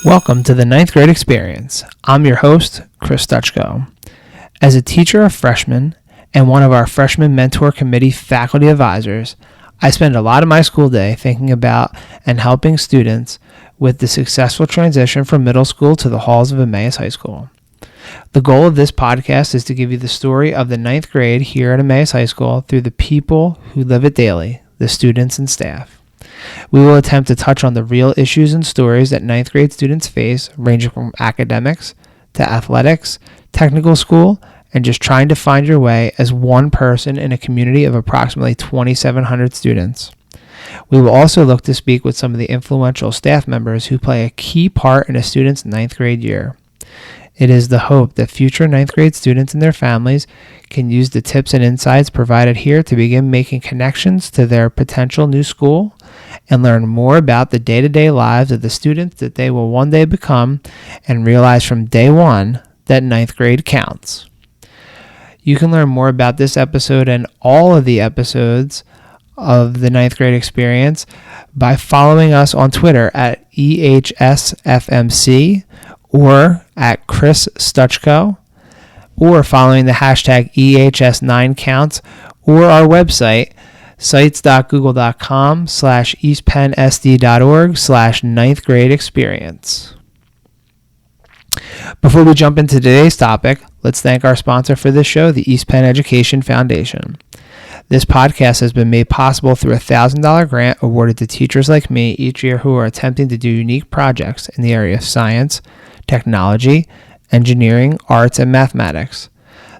Welcome to the ninth grade experience. I'm your host, Chris Dutchko. As a teacher of freshmen and one of our freshman mentor committee faculty advisors, I spend a lot of my school day thinking about and helping students with the successful transition from middle school to the halls of Emmaus High School. The goal of this podcast is to give you the story of the ninth grade here at Emmaus High School through the people who live it daily, the students and staff. We will attempt to touch on the real issues and stories that ninth grade students face, ranging from academics to athletics, technical school, and just trying to find your way as one person in a community of approximately 2,700 students. We will also look to speak with some of the influential staff members who play a key part in a student's ninth grade year. It is the hope that future ninth grade students and their families can use the tips and insights provided here to begin making connections to their potential new school and learn more about the day-to-day lives of the students that they will one day become and realize from day one that ninth grade counts. You can learn more about this episode and all of the episodes of the ninth grade experience by following us on Twitter at EHSFMC or at Chris Stutchko, or following the hashtag EHS9counts, or our website, sites.google.com/eastpennsd.org/ninth grade experience. Before we jump into today's topic, let's thank our sponsor for this show, the East Penn Education Foundation. This podcast has been made possible through a $1,000 grant awarded to teachers like me each year who are attempting to do unique projects in the area of science, technology, engineering, arts, and mathematics.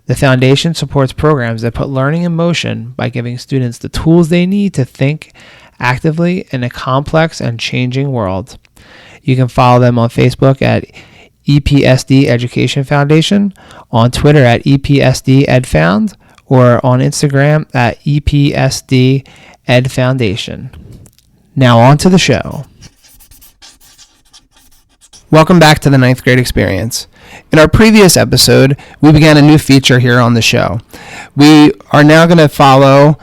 The foundation supports programs that put learning in motion by giving students the tools they need to think actively in a complex and changing world. You can follow them on Facebook at EPSD Education Foundation, on Twitter at EPSD EdFound, or on Instagram at EPSD Ed Foundation. Now on to the show. Welcome back to the ninth grade experience. In our previous episode, we began a new feature here on the show. We are now going to follow,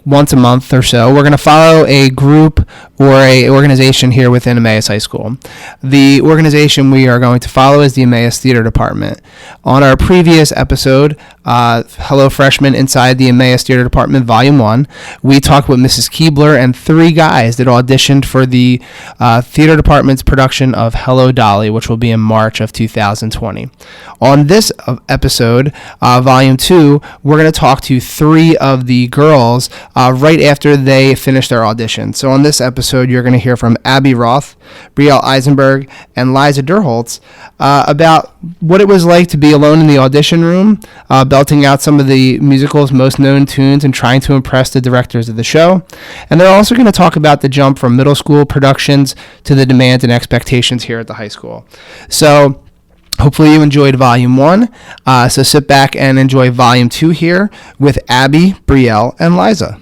once a month or so, we're going to follow a group or a organization here within Emmaus High School. The organization we are going to follow is the Emmaus Theater Department. On our previous episode, Hello Freshmen Inside the Emmaus Theater Department, Volume 1, we talked with Mrs. Keebler and 3 guys that auditioned for the Theater Department's production of Hello Dolly, which will be in March of 2020. On this episode, Volume 2, we're going to talk to 3 of the girls right after they finish their audition. So on this episode, you're going to hear from Abby Roth, Brielle Eisenberg, and Liza Duerholz about what it was like to be alone in the audition room, belting out some of the musical's most known tunes and trying to impress the directors of the show. And they're also going to talk about the jump from middle school productions to the demands and expectations here at the high school. So hopefully you enjoyed Volume 1. So sit back and enjoy Volume 2 here with Abby, Brielle, and Liza.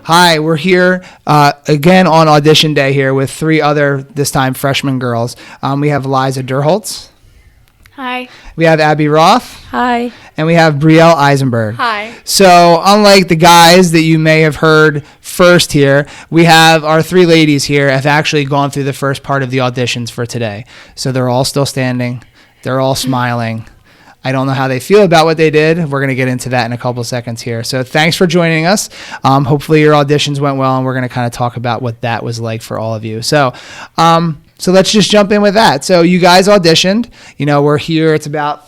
Hi, we're here again on audition day here with 3 other, this time, freshman girls. We have Liza Duerholz. Hi. We have Abby Roth. Hi. And we have Brielle Eisenberg. Hi. So unlike the guys that you may have heard first here, we have our 3 ladies here have actually gone through the first part of the auditions for today. So they're all still standing. They're all smiling. I don't know how they feel about what they did. We're going to get into that in a couple seconds here. So thanks for joining us. Hopefully your auditions went well, and we're going to kind of talk about what that was like for all of you. So let's just jump in with that. So you guys auditioned. You know, we're here. It's about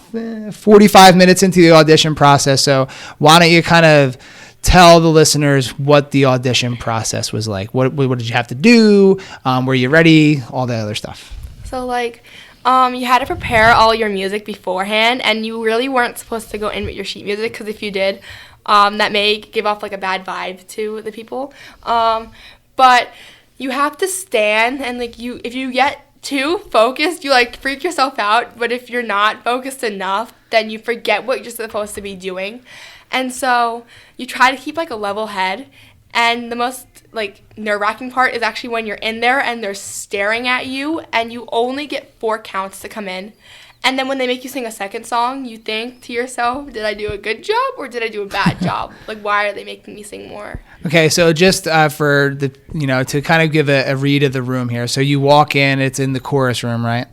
45 minutes into the audition process. So why don't you kind of tell the listeners what the audition process was like? What did you have to do? Were you ready? All that other stuff. So, you had to prepare all your music beforehand, and you really weren't supposed to go in with your sheet music, because if you did, that may give off, a bad vibe to the people. But you have to stand, and, if you get too focused, you, freak yourself out. But if you're not focused enough, then you forget what you're supposed to be doing. And so you try to keep, a level head. And the most, nerve-wracking part is actually when you're in there and they're staring at you, and you only get 4 counts to come in. And then when they make you sing a second song, you think to yourself, did I do a good job or did I do a bad job? Like, why are they making me sing more? Okay, so just for the, to kind of give a read of the room here. So you walk in, it's in the chorus room, right?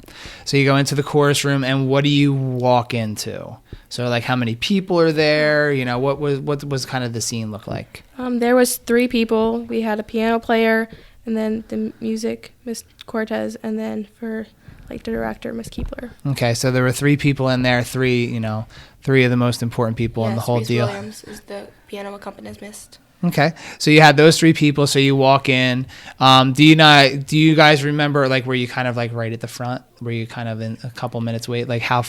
So you go into the chorus room, and what do you walk into? So like, how many people are there? What was kind of the scene look like? There was 3 people. We had a piano player, and then the music, Miss Cortez, and then for like the director, Miss Keepler. Okay, so there were 3 people in there, 3 of the most important people in the whole Reese deal. Williams is the piano accompanist. Okay, so you had those 3 people. So you walk in. Do you guys remember, like, were you kind of like right at the front? Were you kind of in a couple minutes wait? Like, how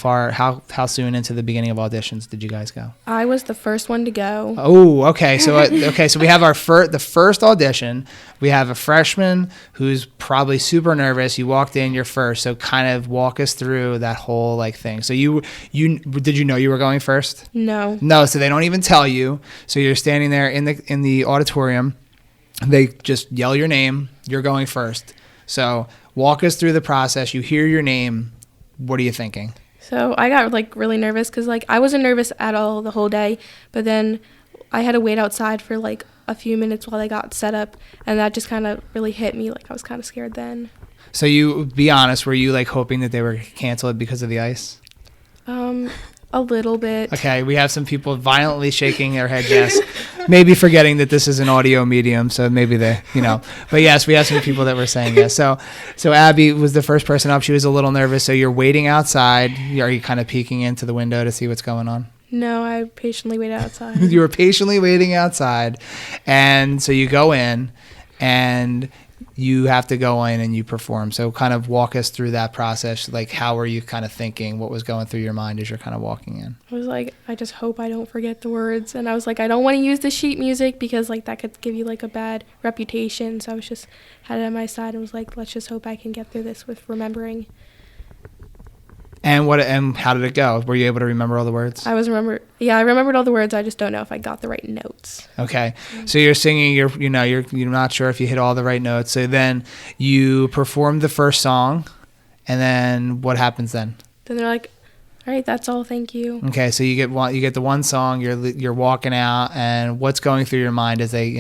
soon into the beginning of auditions did you guys go? I was the first one to go. Oh, okay. So so we have the first audition. We have a freshman who's probably super nervous. You walked in, you're first. So kind of walk us through that whole like thing. So did you know you were going first? No. No. So they don't even tell you. So you're standing there in the auditorium. They just yell your name. You're going first. So walk us through the process. You hear your name. What are you thinking? So I got like really nervous because like I wasn't nervous at all the whole day, but then I had to wait outside for like a few minutes while they got set up, and that just kind of really hit me. Like I was kind of scared then. So you, be honest, were you like hoping that they were canceled because of the ice? A little bit. Okay, we have some people violently shaking their head yes, maybe forgetting that this is an audio medium, so maybe they, but yes, we have some people that were saying yes. So Abby was the first person up. She was a little nervous. So you're waiting outside. Are you kind of peeking into the window to see what's going on? No, I patiently waited outside. You were patiently waiting outside, and so you go in, and you have to go in and you perform. So kind of walk us through that process. Like, how were you kind of thinking? What was going through your mind as you're kind of walking in? I was like, I just hope I don't forget the words. And I was like, I don't want to use the sheet music because like that could give you like a bad reputation. So I was just had it on my side and was like, let's just hope I can get through this with remembering. And how did it go? Were you able to remember all the words? I remembered all the words. I just don't know if I got the right notes. Okay. So you're singing, you're not sure if you hit all the right notes. So then you perform the first song, and then what happens then? Then they're like, all right, that's all, thank you. Okay, so you get the one song, you're walking out, and what's going through your mind as they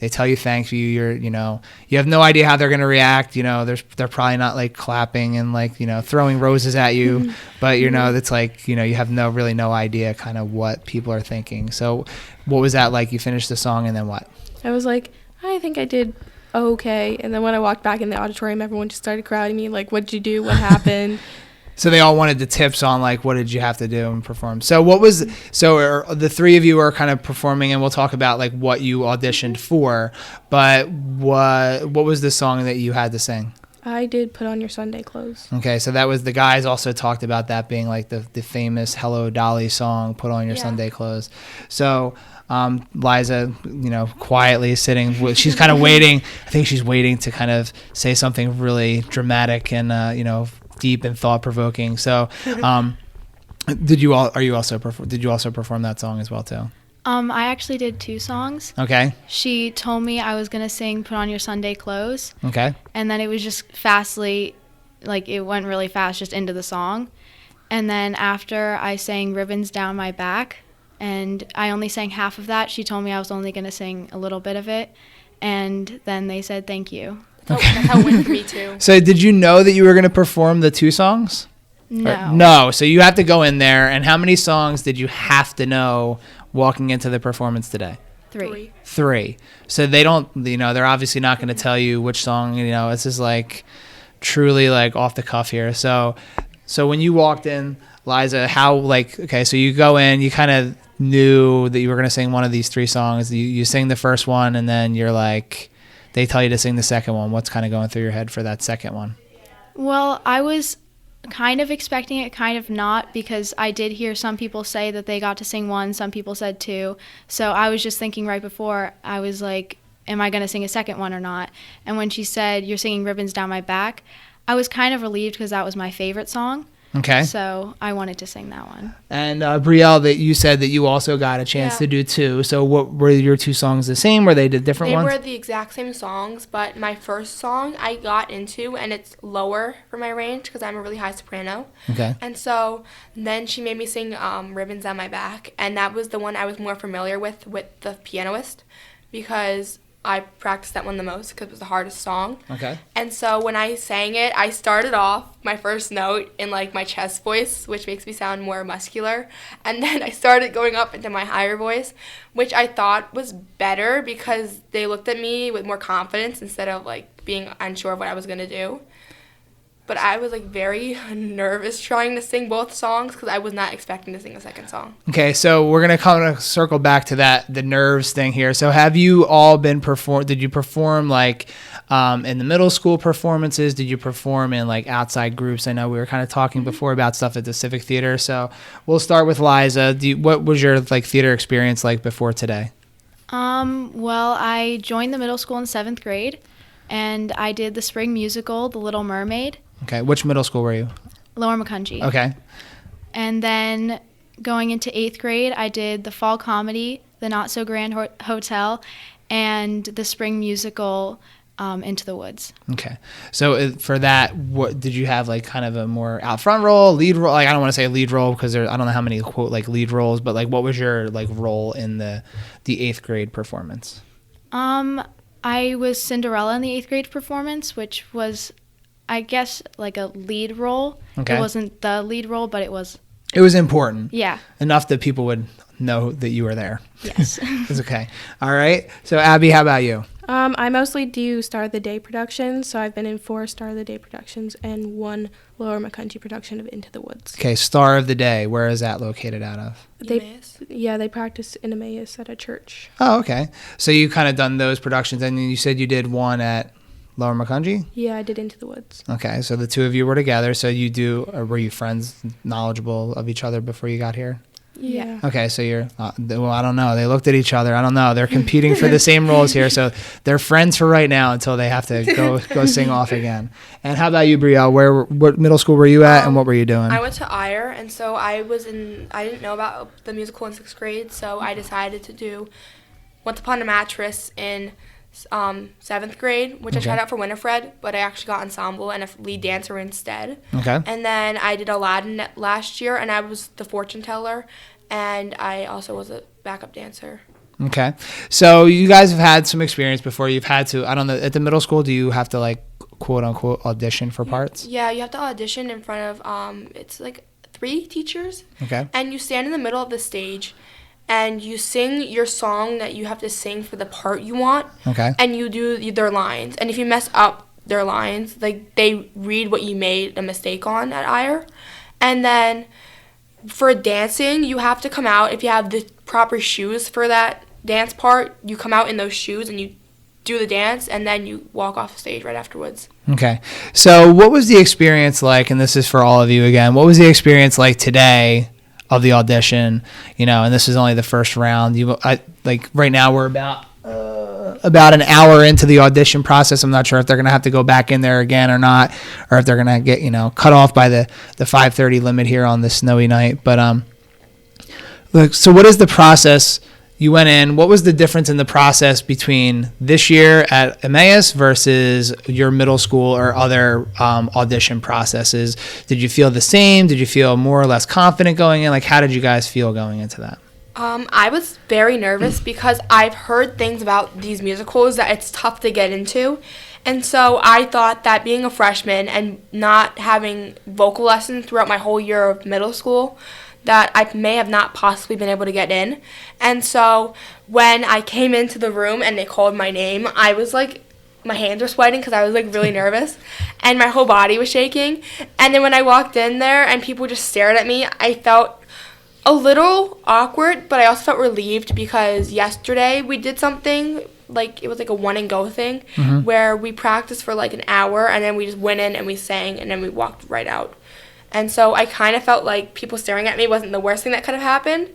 tell you thank you, you have no idea how they're going to react, they're probably not like clapping and like, throwing roses at you, but it's like, you have no idea kind of what people are thinking. So what was that like? You finished the song and then what? I was like, I think I did okay. And then when I walked back in the auditorium, everyone just started crowding me like, what'd you do? What happened? So they all wanted the tips on like, what did you have to do and perform? So the 3 of you are kind of performing, and we'll talk about like what you auditioned for, but what was the song that you had to sing? I did Put On Your Sunday Clothes. Okay, so that was, the guys also talked about that being like the famous Hello Dolly song, Put On Your Sunday Clothes. So Liza, quietly sitting, she's kind of waiting. I think she's waiting to kind of say something really dramatic and, deep and thought-provoking. So did you also perform that song as well too? I actually did 2 songs. Okay. She told me I was going to sing Put On Your Sunday Clothes. Okay. And then it was just fastly, like it went really fast just into the song. And then after I sang Ribbons Down My Back, and I only sang half of that, she told me I was only going to sing a little bit of it. And then they said thank you. That's how it went for me too. So did you know that you were going to perform the 2 songs? No. No. So you have to go in there. And how many songs did you have to know walking into the performance today? 3. So they don't, they're obviously not going to tell you which song, this is like truly like off the cuff here. So when you walked in, Liza, so you go in, you kind of knew that you were going to sing one of these 3 songs. You sing the first one, and then you're like, they tell you to sing the second one. What's kind of going through your head for that second one? Well, I was kind of expecting it, kind of not, because I did hear some people say that they got to sing 1, some people said 2. So I was just thinking right before, I was like, am I going to sing a second one or not? And when she said, you're singing Ribbons Down My Back, I was kind of relieved because that was my favorite song. Okay. So I wanted to sing that one. And Brielle, that you said that you also got a chance to do 2. So what were your 2 songs the same, or they did different ones? They were the exact same songs, but my first song I got into, and it's lower for my range because I'm a really high soprano. Okay. And so then she made me sing Ribbons on My Back, and that was the one I was more familiar with the pianist, because I practiced that one the most because it was the hardest song. Okay. And so when I sang it, I started off my first note in like my chest voice, which makes me sound more muscular. And then I started going up into my higher voice, which I thought was better because they looked at me with more confidence instead of like being unsure of what I was going to do. But I was like very nervous trying to sing both songs because I was not expecting to sing a second song. Okay, so we're going to kind of circle back to the nerves thing here. So have you all did you perform like in the middle school performances? Did you perform in like outside groups? I know we were kind of talking before about stuff at the Civic Theater. So we'll start with Liza. What was your like theater experience like before today? Well, I joined the middle school in 7th grade, and I did the spring musical, The Little Mermaid. Okay, which middle school were you? Lower Macungie. Okay. And then going into 8th grade, I did the fall comedy, The Not So Grand Hotel, and the spring musical, Into the Woods. Okay. So for that, what did you have, like kind of a more out front role, lead role? Like I don't want to say lead role because I don't know how many quote like lead roles, but like what was your like role in the 8th grade performance? I was Cinderella in the 8th grade performance, which was, I guess, like a lead role. Okay. It wasn't the lead role, but it was. It was important. Yeah. Enough that people would know that you were there. Yes. It's okay. All right. So Abby, how about you? I mostly do Star of the Day productions, so I've been in 4 Star of the Day productions and 1 Lower Macungie production of Into the Woods. Okay, Star of the Day. Where is that located out of? They practice in Emmaus at a church. Oh, okay. So you kind of done those productions, and then you said you did one at Lower Macungie? Yeah, I did Into the Woods. Okay, so the 2 of you were together. So were you friends, knowledgeable of each other before you got here? Yeah. Okay, so you're, well, I don't know. They looked at each other. I don't know. They're competing for the same roles here. So they're friends for right now until they have to go sing off again. And how about you, Brielle? What middle school were you at and what were you doing? I went to Eyre, and so I didn't know about the musical in 6th grade, so I decided to do Once Upon a Mattress in 7th grade, which I tried out for Winifred, but I actually got ensemble and a lead dancer instead. Okay. And then I did Aladdin last year, and I was the fortune teller, and I also was a backup dancer. Okay. So you guys have had some experience before. You've had to, I don't know, at the middle school, do you have to like quote unquote audition for parts? Yeah, you have to audition in front of, it's like 3 teachers. Okay. And you stand in the middle of the stage, and you sing your song that you have to sing for the part you want. Okay. And you do their lines. And if you mess up their lines, like they read what you made a mistake on at Eyre. And then for dancing, you have to come out, if you have the proper shoes for that dance part, you come out in those shoes and you do the dance, and then you walk off the stage right afterwards. Okay. So what was the experience like, and this is for all of you again, what was the experience like today of the audition, and this is only the first round. Right now we're about an hour into the audition process. I'm not sure if they're going to have to go back in there again or not, or if they're going to get, cut off by the 5:30 limit here on this snowy night. But so what is the process? You went in. What was the difference in the process between this year at Emmaus versus your middle school or other audition processes? Did you feel the same? Did you feel more or less confident going in? Like, how did you guys feel going into that? I was very nervous because I've heard things about these musicals that it's tough to get into. And so I thought that being a freshman and not having vocal lessons throughout my whole year of middle school, that I may have not possibly been able to get in. And so when I came into the room and they called my name, I was like, my hands were sweating because I was like really nervous and my whole body was shaking. And then when I walked in there and people just stared at me, I felt a little awkward, but I also felt relieved because yesterday we did something, like it was like a one and go thing, where we practiced for like an hour and then we just went in and we sang and then we walked right out. And so I kind of felt like people staring at me wasn't the worst thing that could have happened.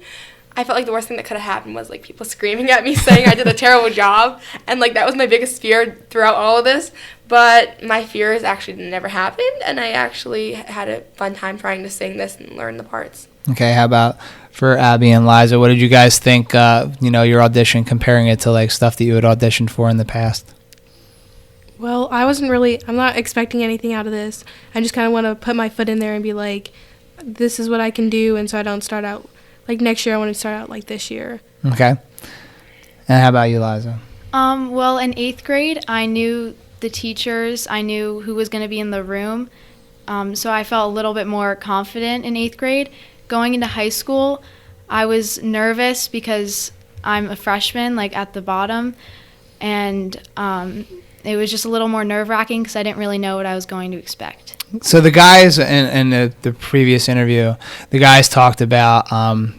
I felt like the worst thing that could have happened was like people screaming at me saying I did a terrible job. And like that was my biggest fear throughout all of this. but my fears actually never happened, and I actually had a fun time trying to sing this and learn the parts. Okay, how about for Abby and Liza? What did you guys think, your audition, comparing it to like stuff that you had auditioned for in the past? Well, I'm not expecting anything out of this. I just kind of want to put my foot in there and be like, this is what I can do, and so I don't start out, like next year I want to start out like this year. Okay. And how about you, Liza? Well, in 8th grade, I knew the teachers, I knew who was going to be in the room, so I felt a little bit more confident in 8th grade. Going into high school, I was nervous because I'm a freshman, like at the bottom, and it was just a little more nerve-wracking because I didn't really know what I was going to expect. So the guys in the previous interview, the guys talked about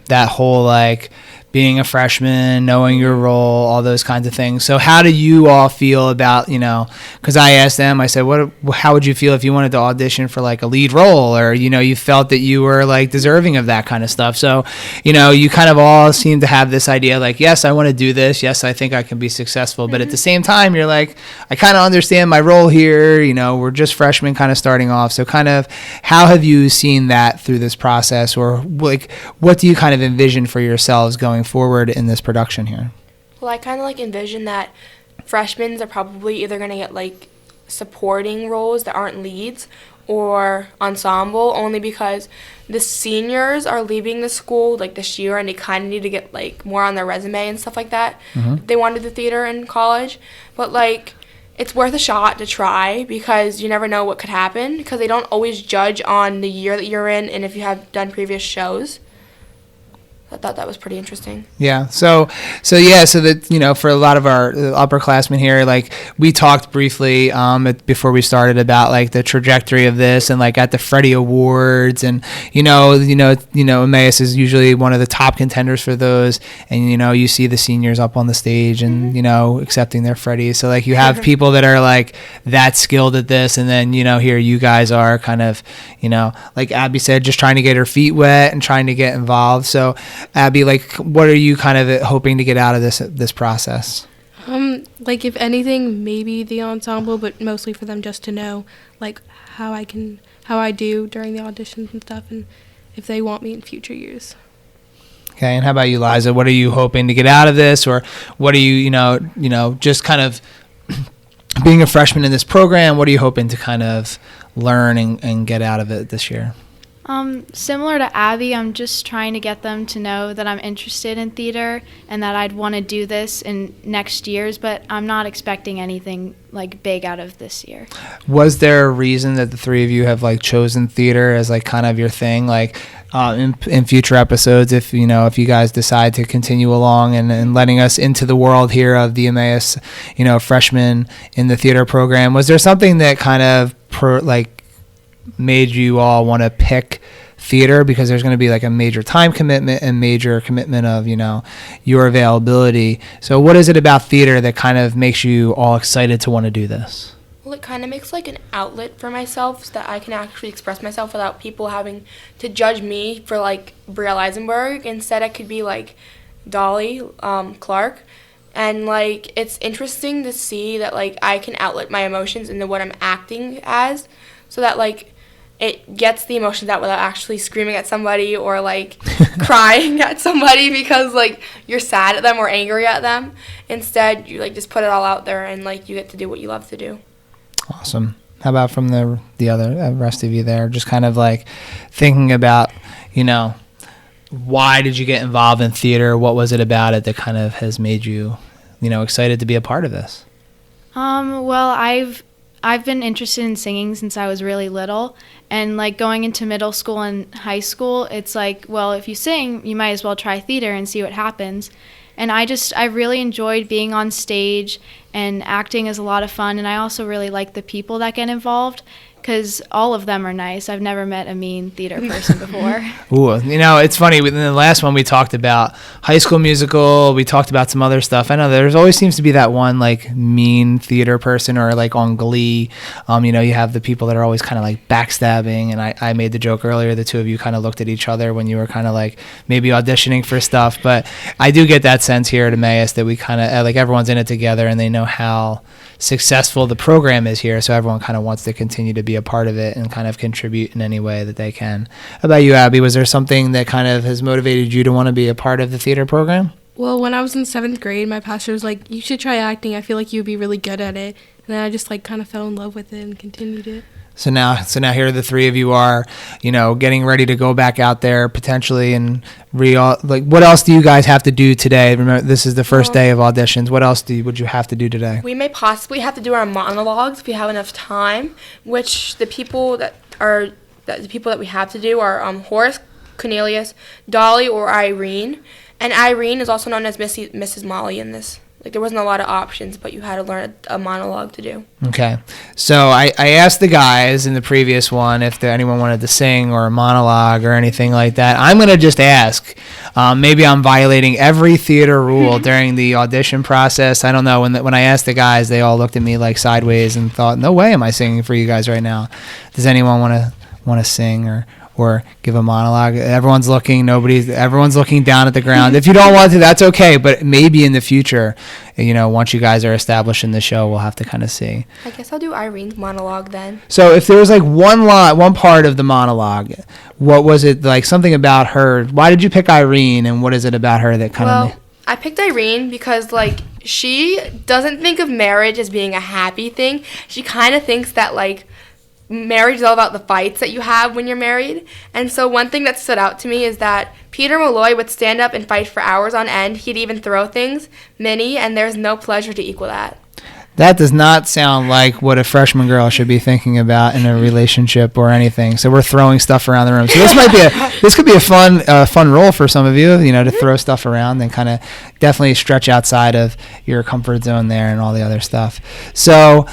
that whole like being a freshman, knowing your role, all those kinds of things. So how do you all feel about, because I asked them, I said, how would you feel if you wanted to audition for like a lead role, or, you felt that you were like deserving of that kind of stuff. So, you kind of all seem to have this idea like, yes, I want to do this. Yes, I think I can be successful. But at the same time, you're like, I kind of understand my role here. We're just freshmen kind of starting off. So kind of how have you seen that through this process, or like, what do you kind of envision for yourselves going forward in this production here? Well, I kind of like envision that freshmen are probably either going to get like supporting roles that aren't leads or ensemble, only because the seniors are leaving the school like this year and they kind of need to get like more on their resume and stuff like that. Mm-hmm. They wanted the theater in college, but like it's worth a shot to try because you never know what could happen, because they don't always judge on the year that you're in and if you have done previous shows. I thought that was pretty interesting. Yeah. So that, for a lot of our upperclassmen here, like we talked briefly before we started about like the trajectory of this, and like at the Freddie Awards, and Emmaus is usually one of the top contenders for those, and you see the seniors up on the stage and accepting their Freddies. So like you have people that are like that skilled at this, and then here you guys are kind of like Abby said, just trying to get her feet wet and trying to get involved. So Abby, like, what are you kind of hoping to get out of this process? Like if anything, maybe the ensemble, but mostly for them just to know like how I do during the auditions and stuff, and if they want me in future years. Okay, and how about you, Liza? What are you hoping to get out of this, or what are you, just kind of being a freshman in this program, what are you hoping to kind of learn and get out of it this year? Similar to Abby, I'm just trying to get them to know that I'm interested in theater and that I'd want to do this in next year's, but I'm not expecting anything like big out of this year. Was there a reason that the three of you have like chosen theater as like kind of your thing? Like in future episodes, if you guys decide to continue along and letting us into the world here of the Emmaus, freshmen in the theater program, was there something that kind of made you all want to pick theater, because there's going to be like a major time commitment and major commitment of your availability? So what is it about theater that kind of makes you all excited to want to do this? Well, it kind of makes like an outlet for myself so that I can actually express myself without people having to judge me for like Brielle Eisenberg. Instead, I could be like Dolly Clark. And like it's interesting to see that like I can outlet my emotions into what I'm acting as, so that like it gets the emotions out without actually screaming at somebody or like crying at somebody because like you're sad at them or angry at them. Instead, you like just put it all out there and like you get to do what you love to do. Awesome. How about from the other rest of you there? Just kind of like thinking about, why did you get involved in theater? What was it about it that kind of has made you, excited to be a part of this? Well, I've been interested in singing since I was really little, and like going into middle school and high school, it's like, well, if you sing, you might as well try theater and see what happens. And I really enjoyed being on stage, and acting is a lot of fun, and I also really like the people that get involved, because all of them are nice. I've never met a mean theater person before. Ooh, it's funny. In the last one, we talked about High School Musical. We talked about some other stuff. I know there's always seems to be that one like mean theater person, or like on Glee. You have the people that are always kind of like backstabbing. And I made the joke earlier. The two of you kind of looked at each other when you were kind of like maybe auditioning for stuff. But I do get that sense here at Emmaus that we kind of like everyone's in it together, and they know how successful the program is here, so everyone kind of wants to continue to be a part of it and kind of contribute in any way that they can. How about you, Abby? Was there something that kind of has motivated you to want to be a part of the theater program? Well, when I was in 7th grade, my pastor was like, you should try acting. I feel like you'd be really good at it. And then I just like kind of fell in love with it and continued it. So now here the three of you are, getting ready to go back out there potentially and what else do you guys have to do today? Remember, this is the first day of auditions. What else would you have to do today? We may possibly have to do our monologues if we have enough time, which the people that we have to do are Horace, Cornelius, Dolly, or Irene. And Irene is also known as Mrs. Molly in this. Like, there wasn't a lot of options, but you had to learn a monologue to do. Okay. So I asked the guys in the previous one if anyone wanted to sing or a monologue or anything like that. I'm going to just ask. Maybe I'm violating every theater rule during the audition process. I don't know. When I asked the guys, they all looked at me like sideways and thought, no way am I singing for you guys right now. Does anyone want to sing or give a monologue? Everyone's looking down at the ground. If you don't want to, that's okay, but maybe in the future, once you guys are established in the show, we'll have to kind of see. I guess I'll do Irene's monologue then. So if there was like one part of the monologue, what was it, like something about her? Why did you pick Irene, and what is it about her that kind of... I picked Irene because, like, she doesn't think of marriage as being a happy thing. She kind of thinks that, like, marriage is all about the fights that you have when you're married. And so one thing that stood out to me is that Peter Malloy would stand up and fight for hours on end. He'd even throw things, and there's no pleasure to equal that. That does not sound like what a freshman girl should be thinking about in a relationship or anything. So we're throwing stuff around the room. So this could be a fun role for some of you, to throw stuff around and kind of definitely stretch outside of your comfort zone there and all the other stuff. So,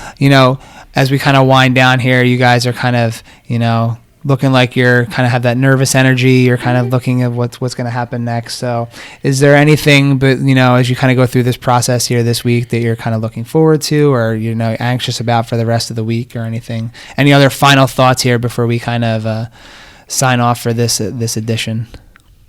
as we kind of wind down here, you guys are kind of, looking like you're kind of have that nervous energy. You're kind of looking at what's going to happen next. So is there anything, but, as you kind of go through this process here this week that you're kind of looking forward to or, anxious about for the rest of the week or anything? Any other final thoughts here before we kind of sign off for this edition?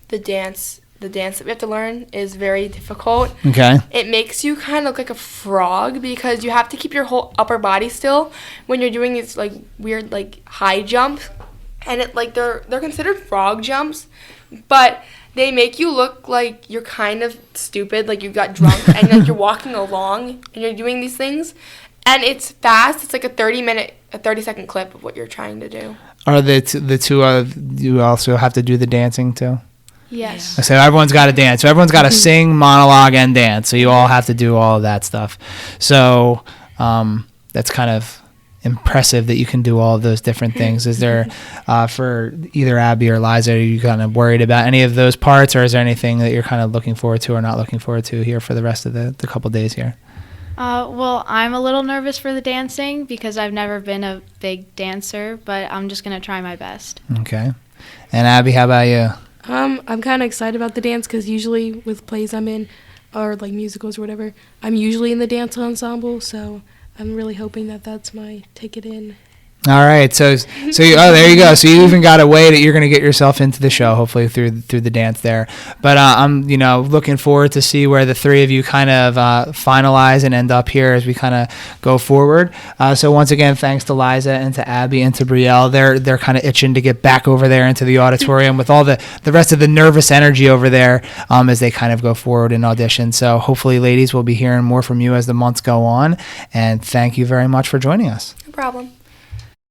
The dance that we have to learn is very difficult. Okay. It makes you kind of look like a frog because you have to keep your whole upper body still when you're doing these like weird like high jumps, and they're considered frog jumps, but they make you look like you're kind of stupid, like you got drunk and like you're walking along and you're doing these things, and it's fast. It's like a 30-second clip of what you're trying to do. Are the two you also have to do the dancing too? Yes. So everyone's got to dance. So everyone's got to sing, monologue, and dance. So you all have to do all of that stuff. So that's kind of impressive that you can do all of those different things. Is there, for either Abby or Liza, are you kind of worried about any of those parts, or is there anything that you're kind of looking forward to or not looking forward to here for the rest of the couple days here? Well, I'm a little nervous for the dancing because I've never been a big dancer, but I'm just going to try my best. Okay. And Abby, how about you? I'm kind of excited about the dance because usually with plays I'm in or like musicals or whatever, I'm usually in the dance ensemble, so I'm really hoping that that's my ticket in. All right, so there you go. So you even got a way that you're going to get yourself into the show, hopefully through the dance there. But I'm looking forward to see where the three of you kind of finalize and end up here as we kind of go forward. So once again, thanks to Liza and to Abby and to Brielle. They're kind of itching to get back over there into the auditorium with all the rest of the nervous energy over there as they kind of go forward in audition. So hopefully, ladies, we'll be hearing more from you as the months go on. And thank you very much for joining us. No problem.